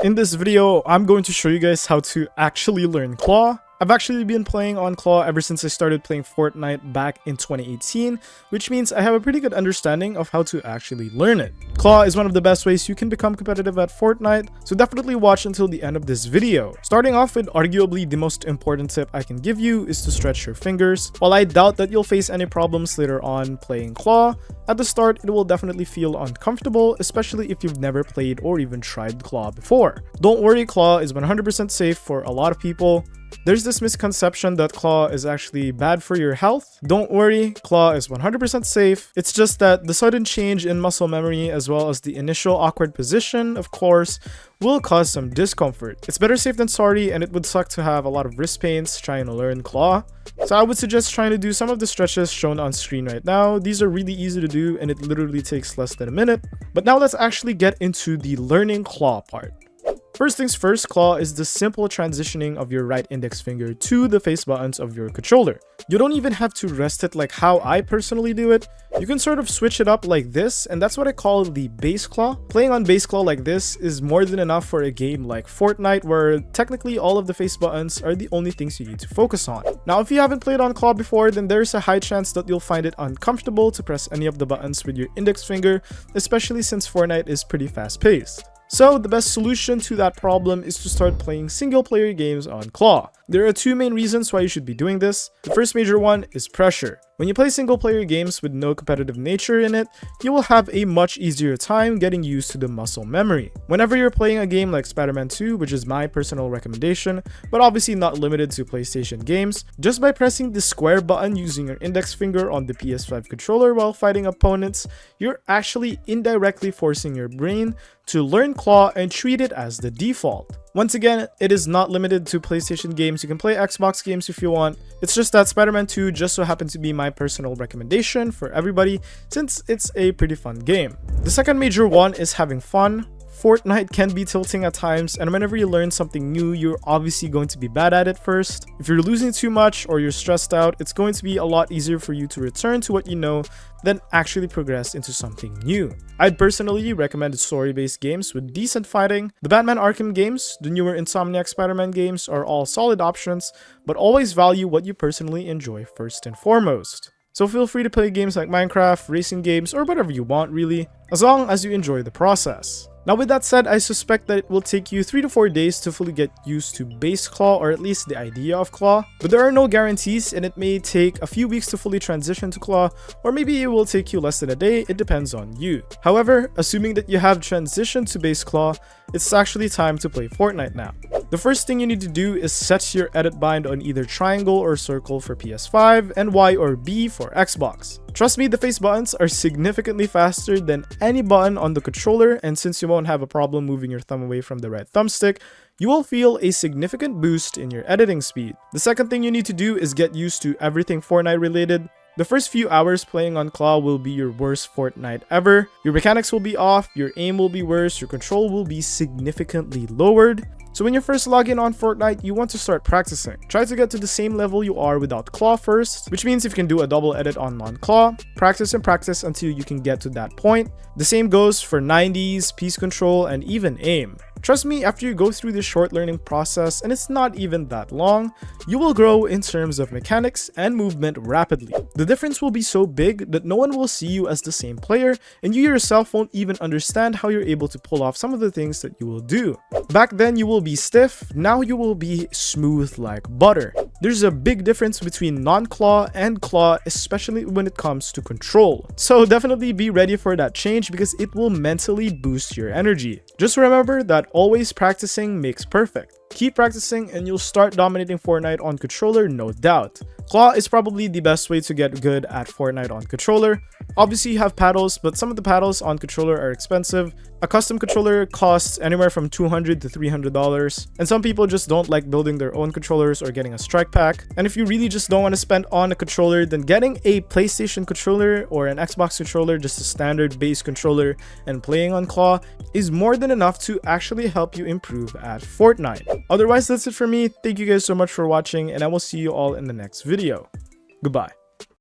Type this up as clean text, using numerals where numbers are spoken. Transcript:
In this video, I'm going to show you guys how to actually learn Claw. I've actually been playing on Claw ever since I started playing Fortnite back in 2018, which means I have a pretty good understanding of how to actually learn it. Claw is one of the best ways you can become competitive at Fortnite, so definitely watch until the end of this video. Starting off with arguably the most important tip I can give you is to stretch your fingers. While I doubt that you'll face any problems later on playing Claw, at the start it will definitely feel uncomfortable, especially if you've never played or even tried Claw before. Don't worry, Claw is 100% safe for a lot of people. There's this misconception that Claw is actually bad for your health. Don't worry, Claw is 100% safe. It's just that the sudden change in muscle memory as well as the initial awkward position, of course, will cause some discomfort. It's better safe than sorry, and it would suck to have a lot of wrist pains trying to learn Claw. So I would suggest trying to do some of the stretches shown on screen right now. These are really easy to do and it literally takes less than a minute. But now let's actually get into the learning Claw part. First things first, Claw is the simple transitioning of your right index finger to the face buttons of your controller. You don't even have to rest it like how I personally do it. You can sort of switch it up like this, and that's what I call the base Claw. Playing on base Claw like this is more than enough for a game like Fortnite, where technically all of the face buttons are the only things you need to focus on. Now, if you haven't played on Claw before, then there's a high chance that you'll find it uncomfortable to press any of the buttons with your index finger, especially since Fortnite is pretty fast-paced. So the best solution to that problem is to start playing single player games on Claw. There are two main reasons why you should be doing this. The first major one is pressure. When you play single player games with no competitive nature in it, you will have a much easier time getting used to the muscle memory. Whenever you're playing a game like Spider-Man 2, which is my personal recommendation, but obviously not limited to PlayStation games, just by pressing the square button using your index finger on the PS5 controller while fighting opponents, you're actually indirectly forcing your brain to learn Claw and treat it as the default. Once again, it is not limited to PlayStation games. You can play Xbox games if you want. It's just that Spider-Man 2 just so happens to be my personal recommendation for everybody since it's a pretty fun game. The second major one is having fun. Fortnite can be tilting at times, and whenever you learn something new, you're obviously going to be bad at it first. If you're losing too much or you're stressed out, it's going to be a lot easier for you to return to what you know than actually progress into something new. I'd personally recommend story-based games with decent fighting. The Batman Arkham games, the newer Insomniac Spider-Man games are all solid options, but always value what you personally enjoy first and foremost. So feel free to play games like Minecraft, racing games, or whatever you want really, as long as you enjoy the process. Now with that said, I suspect that it will take you 3 to 4 days to fully get used to base Claw, or at least the idea of Claw. But there are no guarantees, and it may take a few weeks to fully transition to Claw, or maybe it will take you less than a day. It depends on you. However, assuming that you have transitioned to base Claw, it's actually time to play Fortnite now. The first thing you need to do is set your edit bind on either triangle or circle for PS5 and Y or B for Xbox. Trust me, the face buttons are significantly faster than any button on the controller, and since you won't have a problem moving your thumb away from the right thumbstick, you will feel a significant boost in your editing speed. The second thing you need to do is get used to everything Fortnite related. The first few hours playing on Claw will be your worst Fortnite ever. Your mechanics will be off, your aim will be worse, your control will be significantly lowered. So when you first log in on Fortnite, you want to start practicing. Try to get to the same level you are without Claw first, which means if you can do a double edit on non-Claw, practice and practice until you can get to that point. The same goes for 90s, piece control, and even aim. Trust me, after you go through this short learning process, and it's not even that long, you will grow in terms of mechanics and movement rapidly. The difference will be so big that no one will see you as the same player, and you yourself won't even understand how you're able to pull off some of the things that you will do. Back then you will be stiff, now you will be smooth like butter. There's a big difference between non-Claw and Claw, especially when it comes to control. So definitely be ready for that change because it will mentally boost your energy. Just remember that always practicing makes perfect. Keep practicing and you'll start dominating Fortnite on controller, no doubt. Claw is probably the best way to get good at Fortnite on controller. Obviously you have paddles, but some of the paddles on controller are expensive. A custom controller costs anywhere from $200 to $300, and some people just don't like building their own controllers or getting a strike pack. And if you really just don't want to spend on a controller, then getting a PlayStation controller or an Xbox controller, just a standard base controller, and playing on Claw is more than enough to actually help you improve at Fortnite. Otherwise, that's it for me. Thank you guys so much for watching, and I will see you all in the next video. Goodbye.